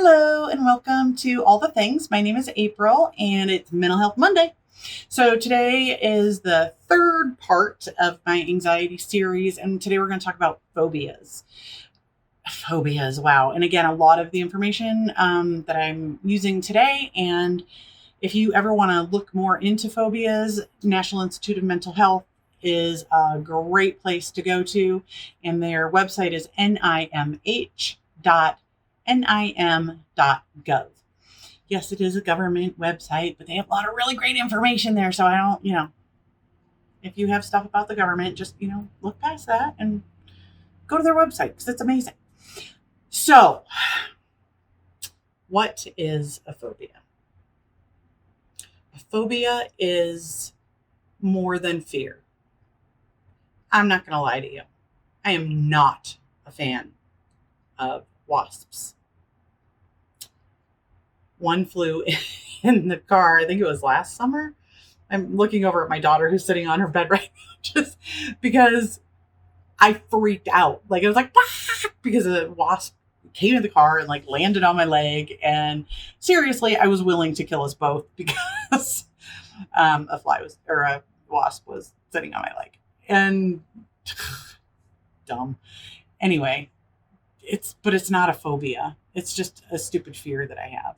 Hello and welcome to All the Things. My name is April and it's Mental Health Monday. So today is the third part of my anxiety series, and today we're going to talk about phobias. Phobias, wow. And again, a lot of the information that I'm using today. And if you ever want to look more into phobias, National Institute of Mental Health is a great place to go to. And their website is nimh.nim.gov. Yes, it is a government website, but they have a lot of really great information there. So I don't, if you have stuff about the government, just, look past that and go to their website because it's amazing. So, what is a phobia? A phobia is more than fear. I'm not going to lie to you. I am not a fan of wasps. One flew in the car, I think it was last summer. I'm looking over at my daughter who's sitting on her bed right now, just because I freaked out. Like, I was like, ah! Because a wasp came in the car and landed on my leg. And seriously, I was willing to kill us both because a wasp was sitting on my leg. And dumb. Anyway, it's not a phobia. It's just a stupid fear that I have.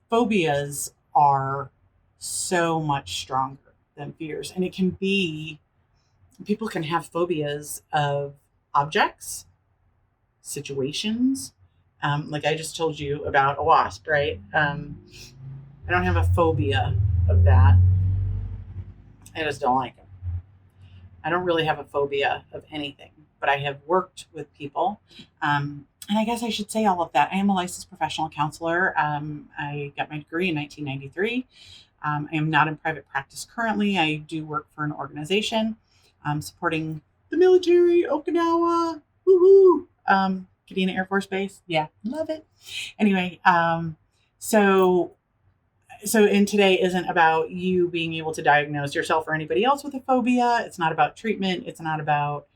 Phobias are so much stronger than fears. And people can have phobias of objects, situations. Like I just told you about a wasp, right? I don't have a phobia of that. I just don't like them. I don't really have a phobia of anything, but I have worked with people. And I guess I should say all of that. I am a licensed professional counselor. I got my degree in 1993. I am not in private practice currently. I do work for an organization supporting the military, Okinawa, woohoo, Kadena Air Force Base. Yeah, love it. Anyway, so and today isn't about you being able to diagnose yourself or anybody else with a phobia. It's not about treatment. It's not about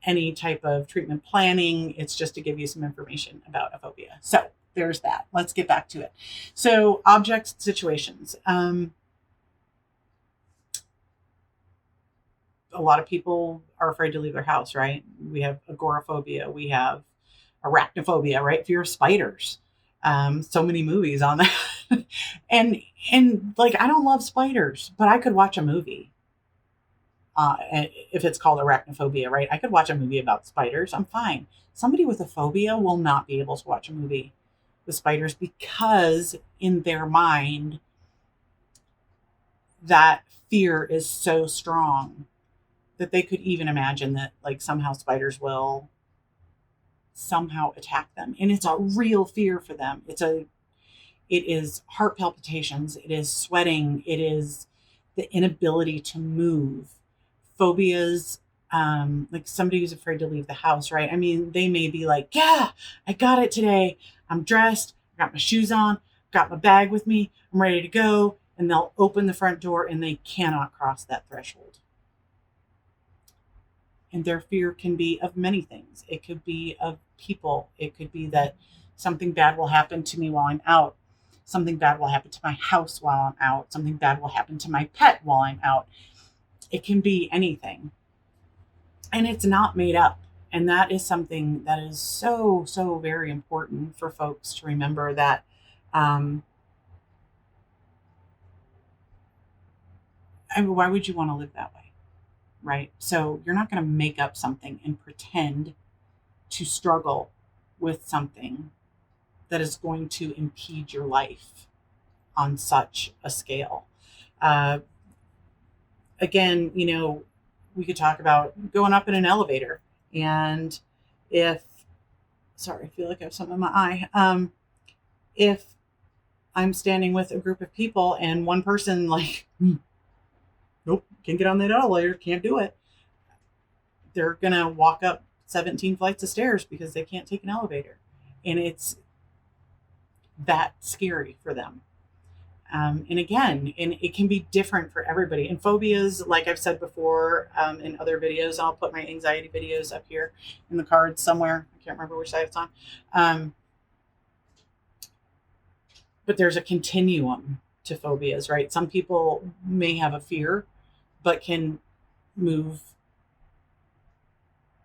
any type of treatment planning. It's just to give you some information about a phobia. So there's that. Let's get back to it. So objects, situations. A lot of people are afraid to leave their house, right? We have agoraphobia. We have arachnophobia, right? Fear of spiders. So many movies on that. and I don't love spiders, but I could watch a movie. If it's called arachnophobia, right? I could watch a movie about spiders. I'm fine. Somebody with a phobia will not be able to watch a movie with spiders because in their mind, that fear is so strong that they could even imagine that somehow spiders will somehow attack them. And it's a real fear for them. It is heart palpitations. It is sweating. It is the inability to move. Phobias, like somebody who's afraid to leave the house, right? I mean, they may be like, yeah, I got it today. I'm dressed. I got my shoes on. Got my bag with me. I'm ready to go. And they'll open the front door and they cannot cross that threshold. And their fear can be of many things. It could be of people. It could be that something bad will happen to me while I'm out. Something bad will happen to my house while I'm out. Something bad will happen to my pet while I'm out. It can be anything. And it's not made up. And that is something that is so, so very important for folks to remember that why would you want to live that way? Right? So you're not going to make up something and pretend to struggle with something that is going to impede your life on such a scale. Again, we could talk about going up in an elevator. And I feel like I have something in my eye. If I'm standing with a group of people and one person nope, can't get on that elevator, can't do it. They're going to walk up 17 flights of stairs because they can't take an elevator. And it's that scary for them. And again, and it can be different for everybody. And phobias, like I've said before in other videos, I'll put my anxiety videos up here in the cards somewhere. I can't remember which side it's on. But there's a continuum to phobias, right? Some people may have a fear, but can move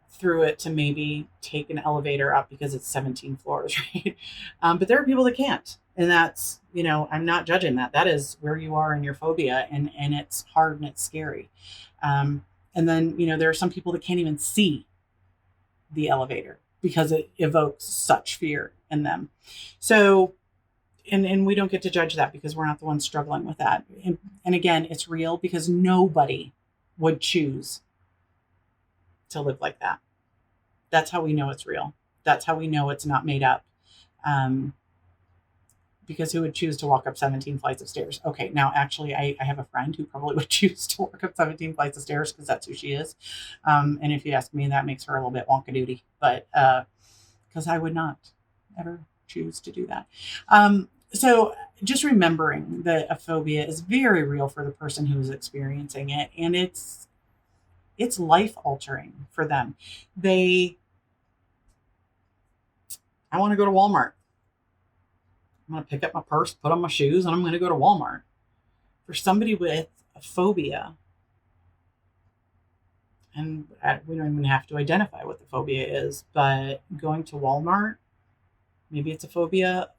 through it to maybe take an elevator up because it's 17 floors, right? But there are people that can't. And that's, I'm not judging that. That is where you are in your phobia, and it's hard and it's scary. And then, there are some people that can't even see the elevator because it evokes such fear in them. So, and we don't get to judge that because we're not the ones struggling with that. And again, it's real because nobody would choose to live like that. That's how we know it's real. That's how we know it's not made up. Because who would choose to walk up 17 flights of stairs? Okay, now actually I have a friend who probably would choose to walk up 17 flights of stairs because that's who she is. And if you ask me, that makes her a little bit wonkadoodie. But because I would not ever choose to do that. So just remembering that a phobia is very real for the person who is experiencing it. And it's life altering for them. I want to go to Walmart. I'm going to pick up my purse, put on my shoes, and I'm going to go to Walmart. For somebody with a phobia, and we don't even have to identify what the phobia is, but going to Walmart, maybe it's a phobia.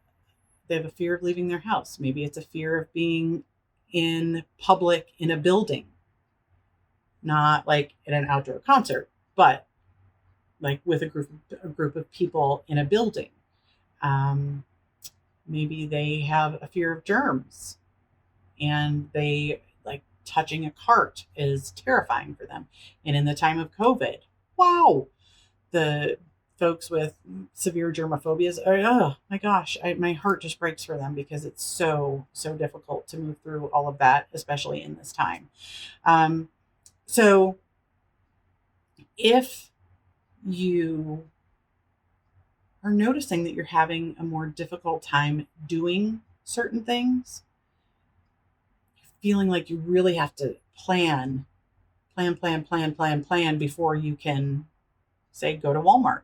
They have a fear of leaving their house. Maybe it's a fear of being in public in a building, not like at an outdoor concert, but like with a group of people in a building. Maybe they have a fear of germs, and they like touching a cart is terrifying for them. And in the time of COVID, wow, the folks with severe germophobias, oh my gosh, my heart just breaks for them because it's so difficult to move through all of that, especially in this time. So if you are noticing that you're having a more difficult time doing certain things, feeling like you really have to plan before you can, say, go to Walmart,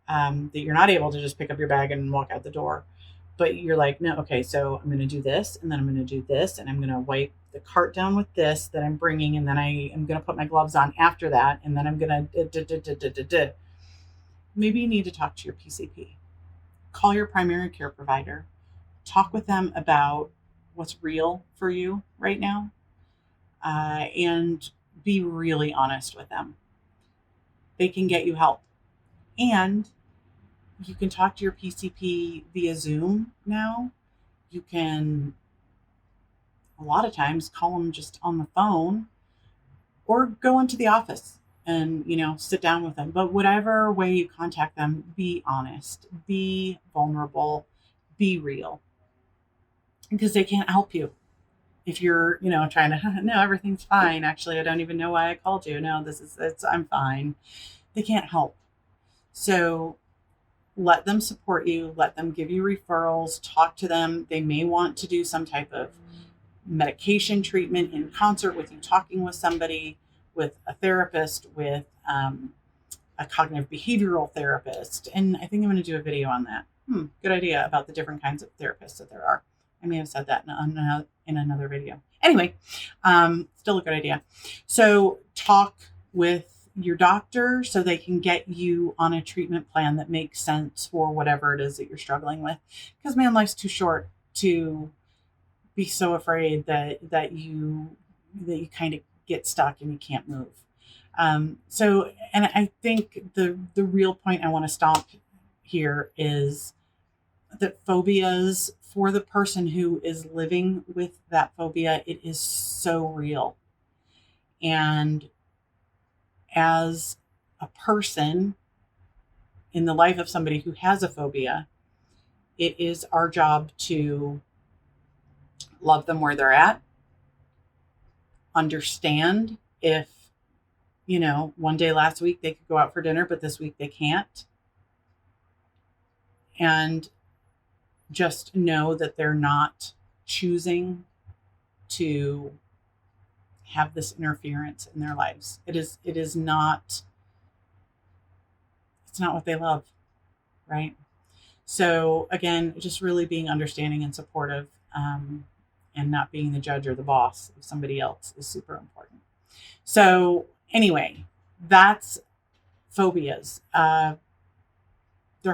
that you're not able to just pick up your bag and walk out the door, but you're like, no, okay, so I'm going to do this, and then I'm going to do this, and I'm going to wipe the cart down with this that I'm bringing, and then I am going to put my gloves on after that, and then I'm going to maybe you need to talk to your PCP. Call your primary care provider. Talk with them about what's real for you right now, and be really honest with them. They can get you help. And you can talk to your PCP via Zoom now. You can, a lot of times, call them just on the phone or go into the office and, sit down with them. But whatever way you contact them, be honest, be vulnerable, be real, because they can't help you. If you're, trying to, no, everything's fine. Actually, I don't even know why I called you. No, I'm fine. They can't help. So let them support you. Let them give you referrals. Talk to them. They may want to do some type of medication treatment in concert with you talking with somebody, with a therapist, with a cognitive behavioral therapist. And I think I'm going to do a video on that. Good idea about the different kinds of therapists that there are. I may have said that in another video. Anyway, still a good idea. So talk with your doctor so they can get you on a treatment plan that makes sense for whatever it is that you're struggling with. Because man, life's too short to be so afraid that you kind of get stuck and you can't move. So, and I think the real point I want to stop here is that phobias, for the person who is living with that phobia, it is so real. And as a person in the life of somebody who has a phobia, it is our job to love them where they're at, understand if, one day last week they could go out for dinner, but this week they can't. And just know that they're not choosing to have this interference in their lives. It's not what they love, right? So again, just really being understanding and supportive, and not being the judge or the boss of somebody else is super important. So anyway, that's phobias. They're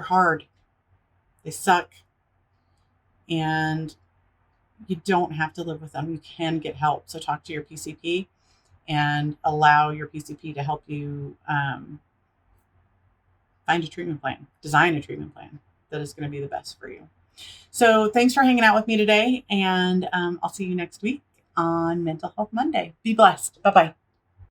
hard. They suck. And you don't have to live with them. You can get help. So talk to your PCP and allow your PCP to help you find a treatment plan, design a treatment plan that is going to be the best for you. So thanks for hanging out with me today. And I'll see you next week on Mental Health Monday. Be blessed. Bye-bye.